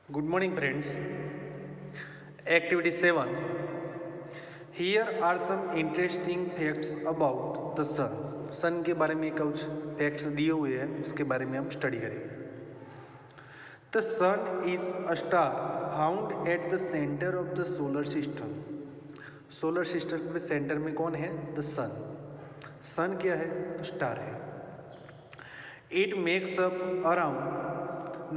Good morning, friends. Activity 7. Here are some interesting facts about the sun. सन के बारे में कुछ फैक्ट्स दिए हुए हैं, उसके बारे में हम स्टडी करेंगे. The sun is a star found at the center of the solar system. Solar system में सेंटर में कौन है? The sun. सन क्या है? तो स्टार है. It makes up around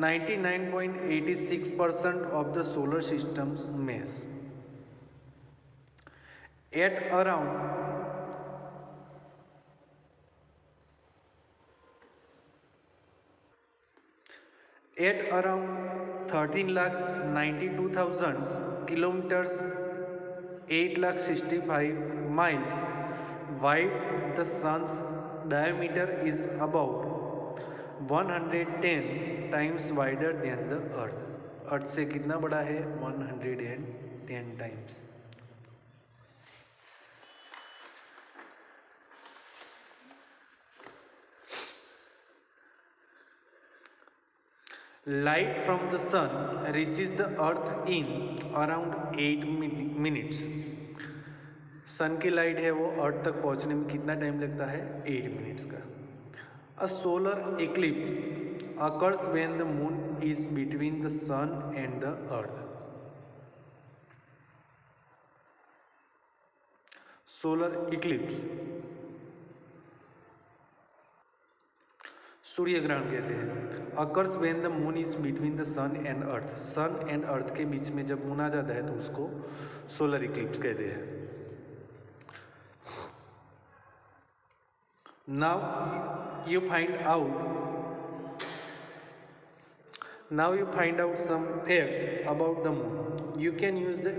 99.86% of the solar system's mass. At around 13 lakh 92,000 kilometers, 8 lakh 65 miles wide, the sun's diameter is about 110 times wider than the earth. Earth से कितना बड़ा है? 110 times. Light from the sun reaches the earth in around 8 minutes. Sun की light है वो अर्थ तक पहुंचने में कितना टाइम लगता है? 8 मिनट्स का. अ solar Eclipse occurs when the moon is between the sun and the earth. Solar eclipse सूर्य ग्रहण कहते हैं. occurs when the moon is between the sun and earth. sun and earth के बीच में जब मून आ जाता है तो उसको सोलर इक्लिप्स कहते हैं. Now you find out some facts about the moon. You can use the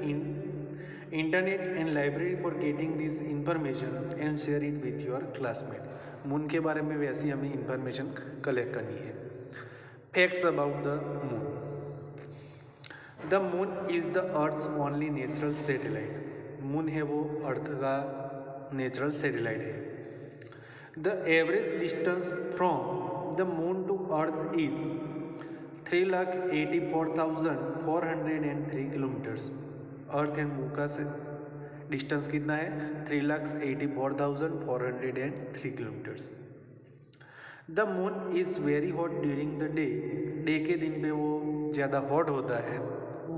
internet and library for getting this information and share it with your classmate. Moon के बारे में वैसी हमें इंफॉर्मेशन कलेक्ट करनी है. Facts about the moon. The moon is the earth's only natural satellite. Moon है वो earth का नेचुरल सैटेलाइट है. The average distance from the moon to earth is 3,84,403 kilometres. Earth and moon का distance कितना है? 3,84,403 kilometres. The moon is very hot during the day. Day के दिन पे वो ज़्यादा हॉट होता है.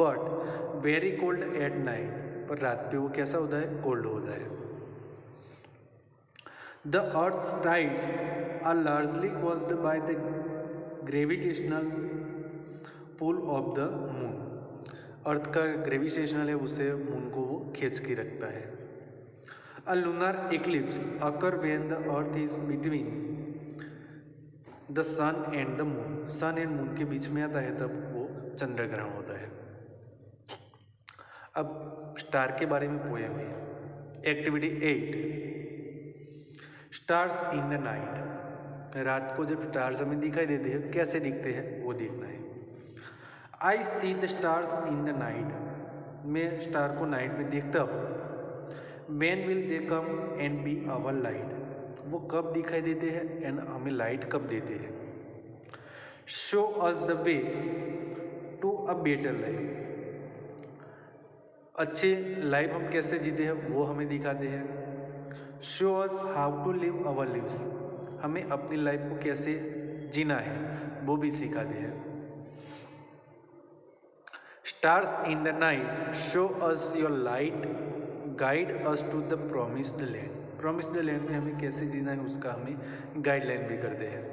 But very cold at night. पर रात पे वो कैसा होता है? कोल्ड होता है. The earth's tides are largely caused by the gravitational pull of the moon. Earth का ग्रेविटेशनल है, उससे मून को वो खींच के रखता है. A lunar eclipse occur when the earth is between the sun and the moon. Sun and moon के बीच में आता है तब वो चंद्र ग्रहण होता है. अब स्टार के बारे में पोएम है. Activity 8. Stars in the night. रात को जब स्टार्स हमें दिखाई देते हैं, कैसे दिखते हैं वो देखना है. I see the stars in the night. मैं स्टार को नाइट में देखता हूँ. When will they come and be our light. वो कब दिखाई देते हैं एंड हमें लाइट कब देते हैं. Show us the way to a better life. अच्छे लाइफ हम कैसे जीते हैं वो हमें दिखाते हैं. Show us how to live our lives. हमें अपनी लाइफ को कैसे जीना है वो भी सिखाते हैं. Stars in the night show us your light, guide us to the promised land. Promised land में हमें कैसे जीना है उसका हमें गाइडलाइन भी करते हैं.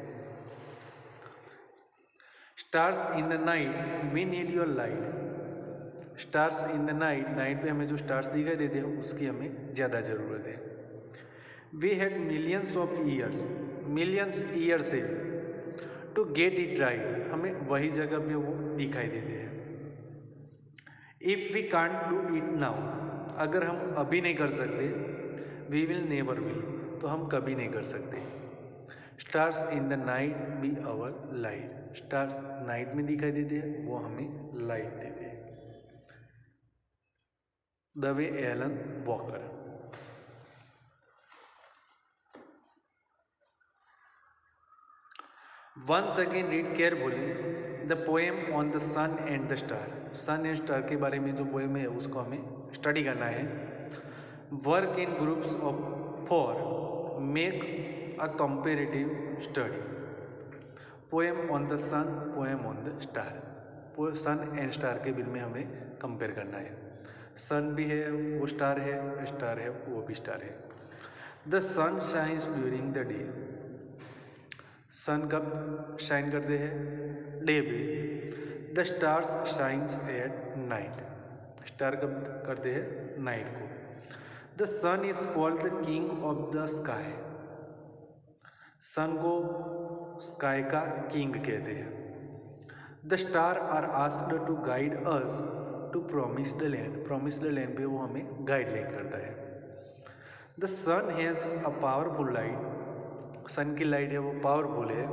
Stars in the night we need your light. Stars in the night, night में हमें जो स्टार्स दिखाई देते हैं उसकी हमें ज़्यादा ज़रूरत है. We had millions of years. Millions year से टू गेट इट राइट. हमें वही जगह पे वो दिखाई देते हैं. If we can't do it now. अगर हम अभी नहीं कर सकते, वी विल नेवर विल. तो हम कभी नहीं कर सकते. Stars in the night be our light. Stars night में दिखाई देते हैं, वो हमें लाइट देते हैं. The way Alan Walker. Once again read carefully the poem on the sun and the star. Sun and star के बारे में जो पोएम है उसको हमें स्टडी करना है. Work in groups of 4, make a comparative study. Poem on the sun, poem on the star. Sun and star के बीच में हमें कंपेयर करना है. सन भी है वो स्टार है वो भी स्टार है. The sun shines during the day. Sun कब शाइन करते हैं? डे पे. The stars shines at night. Star कब करते हैं? नाइट को. The sun is called the king of the sky. Sun को स्काई का किंग कहते हैं. The star are asked to guide us to promised land. Promised land पे वो हमें गाइडलाइन करता है. The sun has a powerful light. Sun की लाइट है वो पावरफुल है.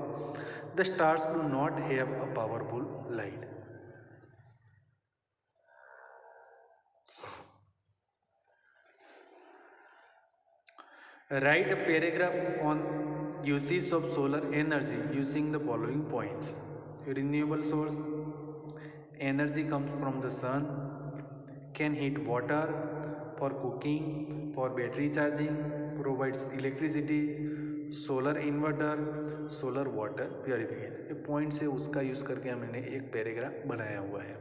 The stars do not have a powerful light. Right a paragraph on uses of solar energy using the following points. Renewable source, energy comes from the sun, can heat water for cooking, for battery charging, provides electricity, solar inverter, solar water purifier. ये point से उसका use करके हमने एक paragraph बनाया हुआ है.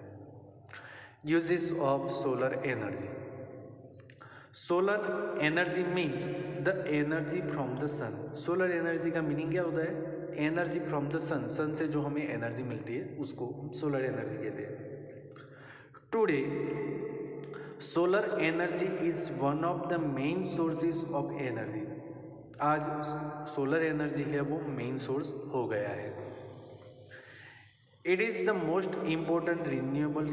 Uses of solar energy. Solar energy means the energy from the sun. Solar energy का मीनिंग क्या होता है? Energy from the sun. Sun से जो हमें एनर्जी मिलती है उसको सोलर एनर्जी कहते हैं. Today solar energy is one of the main sources of energy. आज सोलर एनर्जी है वो मेन सोर्स हो गया है. It is the most important renewable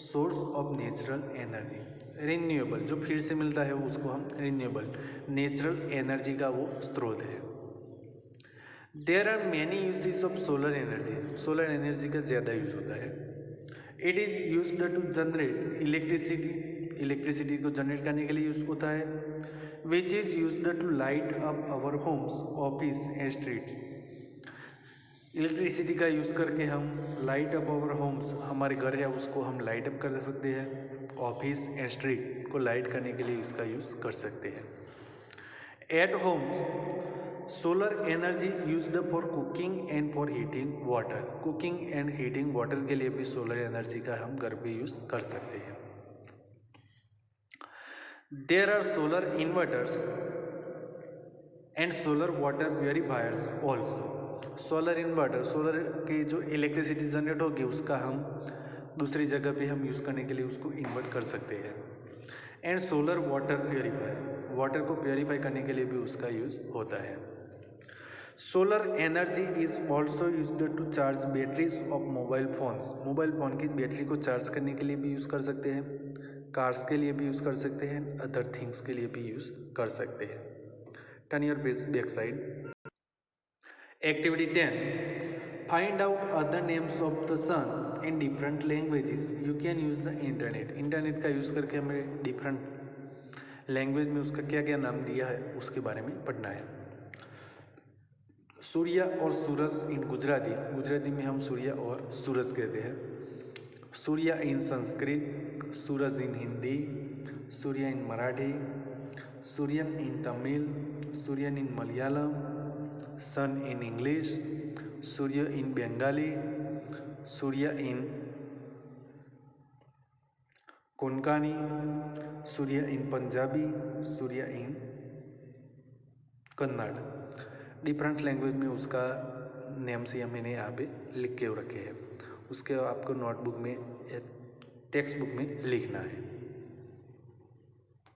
source of natural energy. Renewable जो फिर से मिलता है उसको हम रिन्यूएबल, नेचुरल एनर्जी का वो स्रोत है. There are many uses of solar energy. Solar energy का ज़्यादा यूज होता है. It is used to generate electricity. Electricity को जनरेट करने के लिए यूज होता है. Which is used to light up our homes, office and streets. Electricity का यूज़ करके हम लाइट अप आवर होम्स, हमारे घर है उसको हम लाइट अप कर सकते हैं. ऑफिस एंड स्ट्रीट को लाइट करने के लिए इसका यूज़ कर सकते हैं. Eight Holmes solar energy used for cooking and for heating water. Cooking and heating water के लिए भी सोलर एनर्जी का हम घर पे यूज़ कर सकते हैं. There are solar inverters and solar water purifiers also. Solar inverter, solar की जो इलेक्ट्रिसिटी जनरेट होगी उसका हम दूसरी जगह पे हम यूज़ करने के लिए उसको इन्वर्ट कर सकते हैं. And solar water purifier, water को प्योरीफाई करने के लिए भी उसका यूज़ होता है. Solar energy is also used to charge batteries of mobile phones. Mobile phone की बैटरी को चार्ज करने के लिए भी यूज़ कर सकते हैं. कार्स के लिए भी यूज़ कर सकते हैं. अदर थिंग्स के लिए भी यूज़ कर सकते हैं. Turn your page back side. Activity 10. Find out other names of the sun in different languages. You can use the internet. Internet का यूज़ करके हमें डिफरेंट लैंग्वेज में उसका क्या क्या नाम दिया है उसके बारे में पढ़ना है. सूर्य और सूरज इन गुजराती. गुजराती में हम सूर्य और सूरज कहते हैं. Surya in Sanskrit, Suraj in Hindi, Surya in Marathi, Suryan in Tamil, Suryan in Malayalam, sun in English, Surya in Bengali, Surya in Konkani, Surya in Punjabi, Surya in Kannada. Different language में उसका नेम से मैंने यहाँ पे लिख के रखे हैं. उसके आपको नोटबुक में टेक्स्ट बुक में लिखना है.